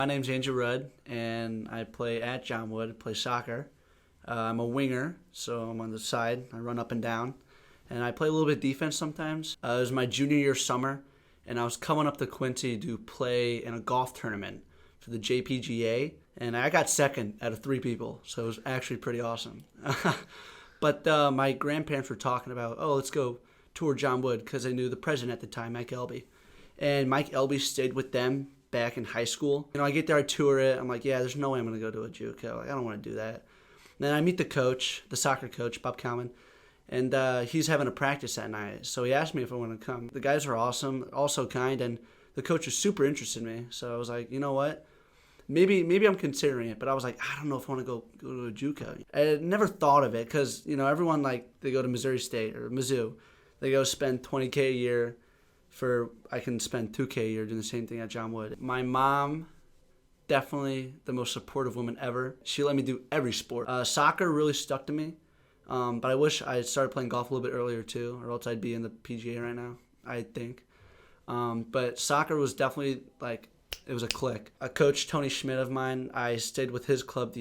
My name's Andrew Rudd, and I play at John Wood, play soccer. I'm a winger, so I'm on the side. I run up and down, and I play a little bit of defense sometimes. It was my junior year summer, and I was coming up to Quincy to play in a golf tournament for the JPGA, and I got second out of three people, so it was actually pretty awesome. But my grandparents were talking about, oh, let's go tour John Wood, because they knew the president at the time, Mike Elby. And Mike Elby stayed with them back in high school. I get there, I tour it. I'm like, yeah, there's no way I'm going to go to a JUCO. Like, I don't want to do that. And then I meet the coach, the soccer coach, Bob Cowman, and he's having a practice that night. So he asked me if I want to come. The guys are awesome, also kind, and the coach was super interested in me. So I was like, you know what? Maybe I'm considering it, but I was like, I don't know if I want to go to a JUCO. I had never thought of it because, everyone, they go to Missouri State or Mizzou. They go spend $20K a year I can spend $2K a year doing the same thing at John Wood. My mom, definitely the most supportive woman ever. She let me do every sport. Soccer really stuck to me, but I wish I had started playing golf a little bit earlier too, or else I'd be in the PGA right now, I think. But soccer was definitely it was a click. A coach, Tony Schmidt of mine, I stayed with his club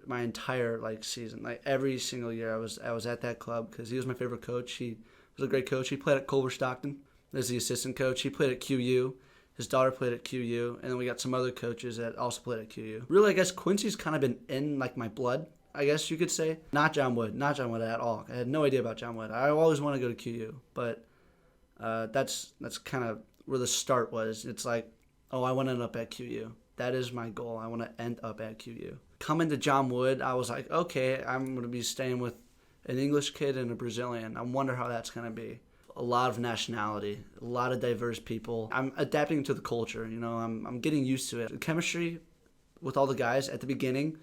my entire season. Every single year I was at that club because he was my favorite coach. He was a great coach. He played at Culver Stockton as the assistant coach. He played at QU. His daughter played at QU. And then we got some other coaches that also played at QU. Really, I guess Quincy's kind of been in my blood, I guess you could say. Not John Wood at all. I had no idea about John Wood. I always wanted to go to QU, but that's kind of where the start was. It's like, oh, I want to end up at QU. That is my goal. I want to end up at QU. Coming to John Wood, I was like, okay, I'm going to be staying with an English kid and a Brazilian. I wonder how that's going to be. A lot of nationality, a lot of diverse people. I'm adapting to the culture, I'm getting used to it. The chemistry with all the guys at the beginning,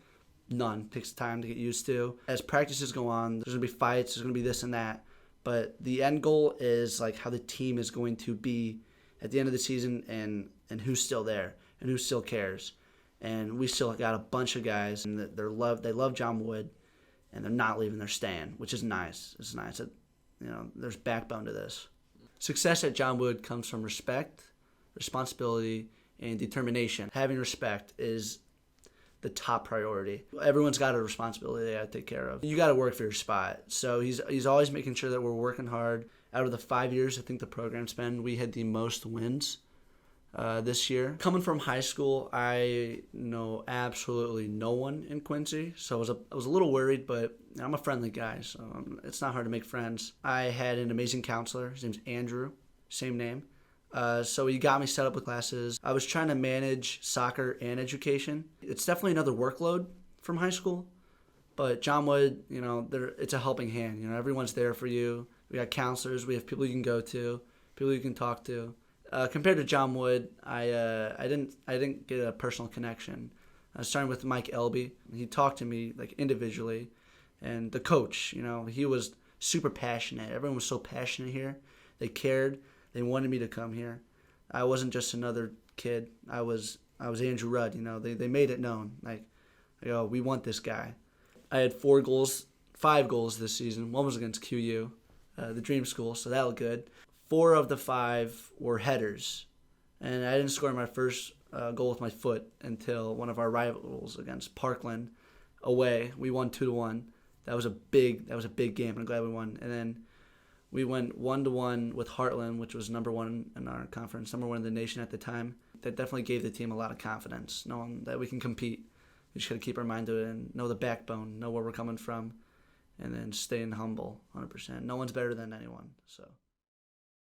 none. It takes time to get used to. As practices go on, there's going to be fights, there's going to be this and that. But the end goal is how the team is going to be at the end of the season and who's still there and who still cares. And we still got a bunch of guys and they love John Wood. And they're not leaving, they're staying, which is nice. It's nice that, there's backbone to this. Success at John Wood comes from respect, responsibility, and determination. Having respect is the top priority. Everyone's got a responsibility they got to take care of. You got to work for your spot. So he's always making sure that we're working hard. Out of the 5 years I think the program's been, we had the most wins this year. Coming from high school, I know absolutely no one in Quincy, so I was a little worried, but I'm a friendly guy, so it's not hard to make friends. I had an amazing counselor. His name's Andrew, same name. So he got me set up with classes. I was trying to manage soccer and education. It's definitely another workload from high school, but John Wood, it's a helping hand. Everyone's there for you. We got counselors. We have people you can go to, people you can talk to. Compared to John Wood, I didn't get a personal connection. I was starting with Mike Elby. He talked to me individually, and the coach, he was super passionate. Everyone was so passionate here. They cared. They wanted me to come here. I wasn't just another kid. I was Andrew Rudd. They made it known. We want this guy. I had 5 goals this season. One was against QU, the dream school, so that looked good. 4 of the 5 were headers, and I didn't score my first goal with my foot until one of our rivals against Parkland away. We won 2-1. That was a big game. I'm glad we won. And then we went 1-1 with Heartland, which was number 1 in our conference, number 1 in the nation at the time. That definitely gave the team a lot of confidence, knowing that we can compete. We just got to keep our mind to it and know the backbone, know where we're coming from, and then staying humble 100%. No one's better than anyone, so.